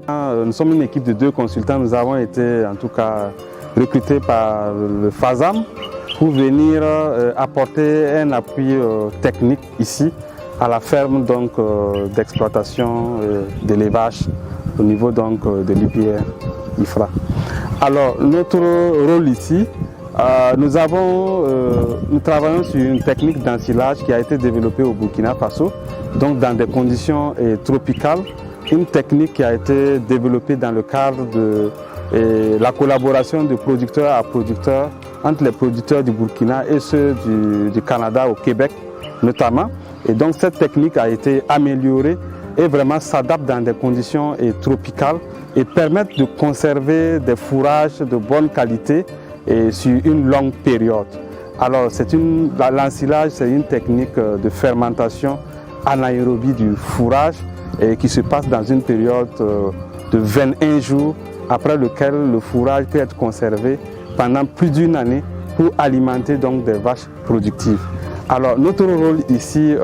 Nous sommes une équipe de 2 consultants. Nous avons été en tout cas recrutés par le FASAM pour venir apporter un appui technique ici à la ferme d'exploitation d'élevage au niveau de l'IPR IFRA. Alors notre rôle ici, nous travaillons sur une technique d'ensilage qui a été développée au Burkina Faso, donc dans des conditions tropicales. Une technique qui a été développée dans le cadre de la collaboration de producteur à producteur entre les producteurs du Burkina et ceux du Canada au Québec notamment. Et donc cette technique a été améliorée et vraiment s'adapte dans des conditions tropicales et permet de conserver des fourrages de bonne qualité et sur une longue période. Alors l'ensilage, c'est une technique de fermentation anaérobie du fourrage et qui se passe dans une période de 21 jours, après lequel le fourrage peut être conservé pendant plus d'une année pour alimenter donc des vaches productives. Alors notre rôle ici,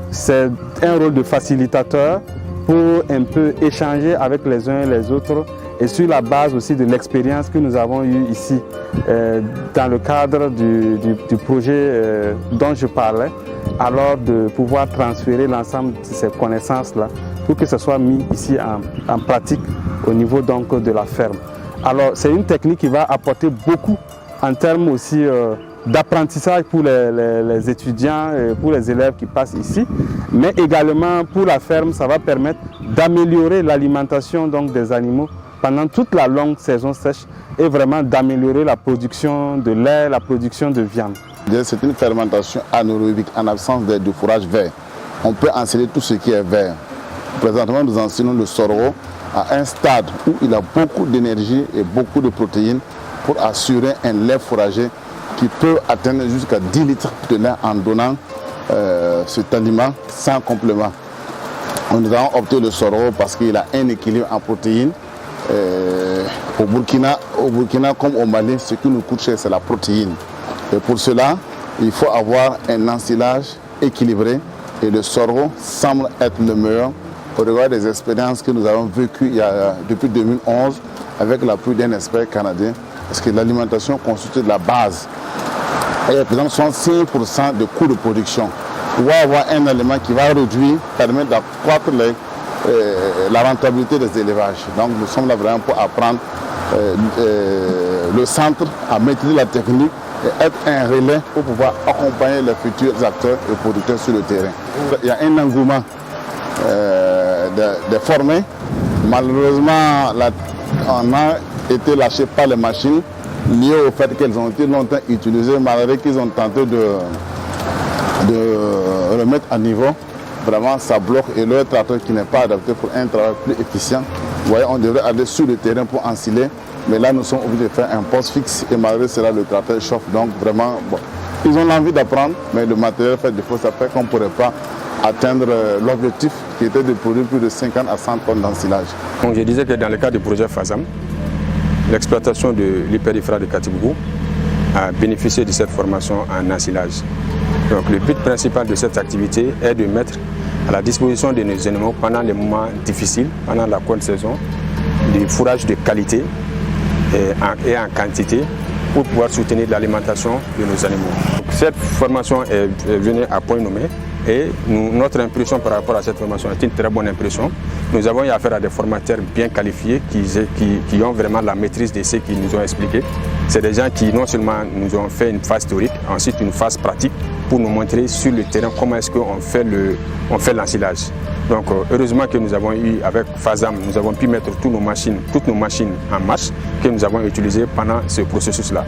c'est un rôle de facilitateur pour un peu échanger avec les uns et les autres et sur la base aussi de l'expérience que nous avons eue ici dans le cadre du projet dont je parlais, alors de pouvoir transférer l'ensemble de ces connaissances-là pour que ce soit mis ici en pratique au niveau donc de la ferme. Alors c'est une technique qui va apporter beaucoup en termes aussi d'apprentissage pour les étudiants, pour les élèves qui passent ici, mais également pour la ferme, ça va permettre d'améliorer l'alimentation donc des animaux pendant toute la longue saison sèche et vraiment d'améliorer la production de lait, la production de viande. C'est une fermentation anaérobique en absence de fourrage vert. On peut enseigner tout ce qui est vert. Présentement, nous enseignons le sorgho à un stade où il a beaucoup d'énergie et beaucoup de protéines pour assurer un lait fourragé qui peut atteindre jusqu'à 10 litres de lait en donnant cet aliment sans complément. Nous avons opté le sorgho parce qu'il a un équilibre en protéines. Au Burkina comme au Mali, ce qui nous coûte cher, c'est la protéine. Et pour cela, il faut avoir un ensilage équilibré et le sorgho semble être le meilleur au regard des expériences que nous avons vécues depuis 2011 avec l'appui d'un expert canadien, parce que l'alimentation constitue de la base. Et par exemple, 65% de coûts de production. On va avoir un aliment qui va réduire, permettre d'accroître la rentabilité des élevages. Donc nous sommes là vraiment pour apprendre le centre à maîtriser la technique et être un relais pour pouvoir accompagner les futurs acteurs et producteurs sur le terrain. Il y a un engouement de former. Malheureusement, on a été lâché par les machines liées au fait qu'elles ont été longtemps utilisées, malgré qu'ils ont tenté de remettre à niveau. Vraiment, ça bloque et le tracteur qui n'est pas adapté pour un travail plus efficient. Vous voyez, on devrait aller sur le terrain pour ensiler, mais là, nous sommes obligés de faire un poste fixe et malgré cela, le tracteur chauffe. Donc, vraiment, bon, ils ont l'envie d'apprendre, mais le matériel fait défaut, ça fait qu'on ne pourrait pas atteindre l'objectif qui était de produire plus de 50 à 100 tonnes d'ensilage. Donc, je disais que dans le cadre du projet FASAM, l'exploitation de l'IPR IFRA de Katibougou a bénéficié de cette formation en ensilage. Donc le but principal de cette activité est de mettre à la disposition de nos animaux pendant les moments difficiles, pendant la courte saison, du fourrage de qualité et en quantité pour pouvoir soutenir l'alimentation de nos animaux. Donc, cette formation est venue à point nommé et notre impression par rapport à cette formation est une très bonne impression. Nous avons eu affaire à des formateurs bien qualifiés qui ont vraiment la maîtrise de ce qu'ils nous ont expliqué. C'est des gens qui non seulement nous ont fait une phase théorique, ensuite une phase pratique pour nous montrer sur le terrain comment est-ce qu'on fait l'ensilage. Donc heureusement que nous avons eu avec FASAM, nous avons pu mettre toutes nos machines en marche que nous avons utilisées pendant ce processus-là.